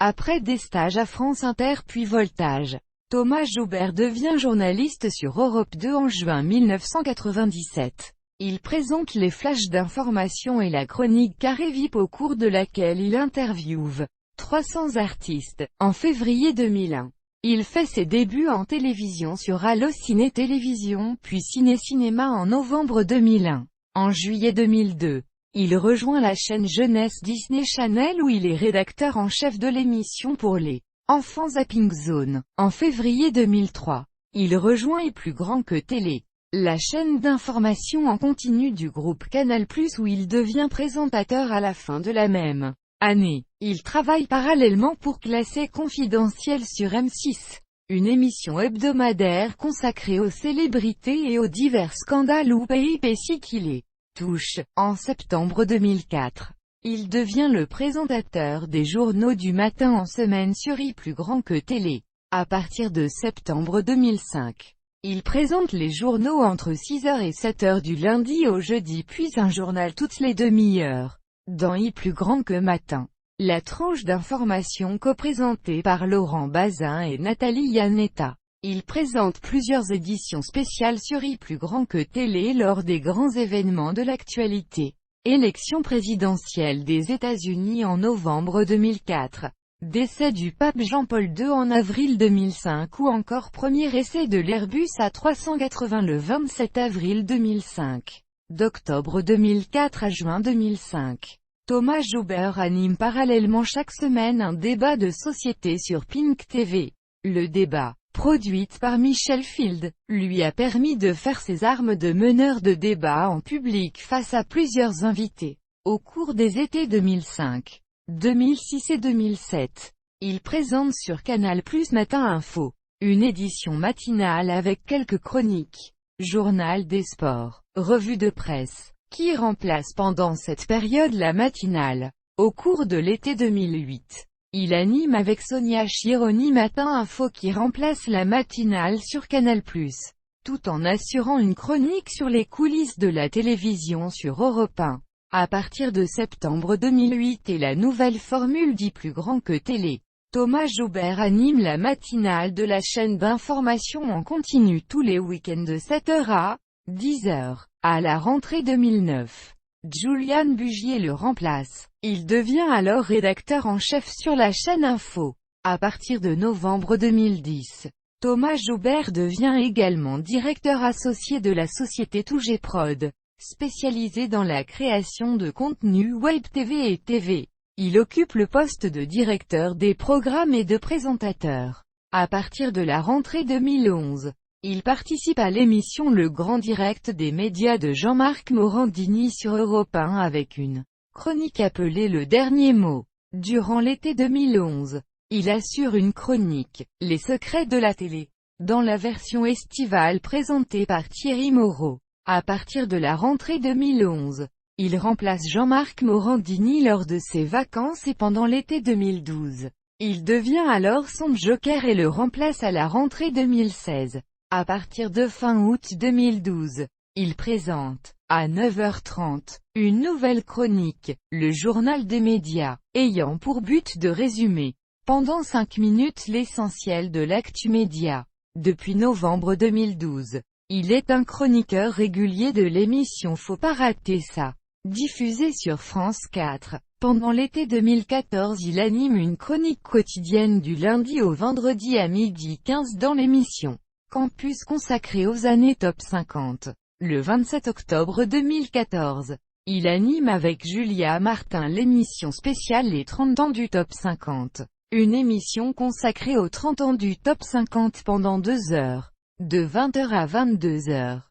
Après des stages à France Inter puis Voltage, Thomas Joubert devient journaliste sur Europe 2 en juin 1997. Il présente les flashs d'information et la chronique Carré VIP au cours de laquelle il interviewe 300 artistes. En février 2001, il fait ses débuts en télévision sur Allo Ciné Télévision puis Ciné Cinéma en novembre 2001. En juillet 2002, il rejoint la chaîne jeunesse Disney Channel où il est rédacteur en chef de l'émission pour les enfants Zapping Zone. En février 2003, il rejoint Et Plus Grand que Télé, la chaîne d'information en continu du groupe Canal+, où il devient présentateur à la fin de la même année. Il travaille parallèlement pour Classé Confidentiel sur M6, une émission hebdomadaire consacrée aux célébrités et aux divers scandales ou péripéties qui les touchent. En septembre 2004, il devient le présentateur des journaux du matin en semaine sur Et Plus Grand que Télé. À partir de septembre 2005, il présente les journaux entre 6h et 7h du lundi au jeudi puis un journal toutes les demi-heures. Dans Et Plus Grand que Matin, la tranche d'information co-présentée par Laurent Bazin et Nathalie Iannetta. Il présente plusieurs éditions spéciales sur Et Plus Grand que Télé lors des grands événements de l'actualité. Élection présidentielle des États-Unis en novembre 2004. Décès du pape Jean-Paul II en avril 2005 ou encore premier essai de l'Airbus A380 le 27 avril 2005. D'octobre 2004 à juin 2005. Thomas Joubert anime parallèlement chaque semaine un débat de société sur Pink TV. Le débat, produite par Michel Field, lui a permis de faire ses armes de meneur de débat en public face à plusieurs invités. Au cours des étés 2005, 2006 et 2007, il présente sur Canal+ Matin Info, une édition matinale avec quelques chroniques, journal des sports, revue de presse, qui remplace pendant cette période la matinale. Au cours de l'été 2008, il anime avec Sonia Chironi Matin Info qui remplace la matinale sur Canal+, tout en assurant une chronique sur les coulisses de la télévision sur Europe 1. À partir de septembre 2008 et la nouvelle formule d'E Plus Grand que Télé, Thomas Joubert anime la matinale de la chaîne d'information en continu tous les week-ends de 7h à 10h. À la rentrée 2009, Julian Bugier le remplace. Il devient alors rédacteur en chef sur la chaîne Info. À partir de novembre 2010, Thomas Joubert devient également directeur associé de la société Touget Prod, spécialisée dans la création de contenus web TV et TV. Il occupe le poste de directeur des programmes et de présentateur. À partir de la rentrée 2011, il participe à l'émission Le Grand Direct des médias de Jean-Marc Morandini sur Europe 1 avec une chronique appelée Le Dernier Mot. Durant l'été 2011, il assure une chronique, Les secrets de la télé, dans la version estivale présentée par Thierry Moreau. À partir de la rentrée 2011, il remplace Jean-Marc Morandini lors de ses vacances et pendant l'été 2012. Il devient alors son joker et le remplace à la rentrée 2016. À partir de fin août 2012, il présente, à 9h30, une nouvelle chronique, le journal des médias, ayant pour but de résumer, pendant 5 minutes l'essentiel de l'actu média. Depuis novembre 2012, il est un chroniqueur régulier de l'émission Faut pas rater ça, diffusée sur France 4. Pendant l'été 2014 il anime une chronique quotidienne du lundi au vendredi à 12h15 dans l'émission Campus consacrée aux années Top 50. Le 27 octobre 2014, il anime avec Julia Martin l'émission spéciale Les 30 ans du Top 50. Une émission consacrée aux 30 ans du Top 50 pendant 2 heures, de 20h à 22h.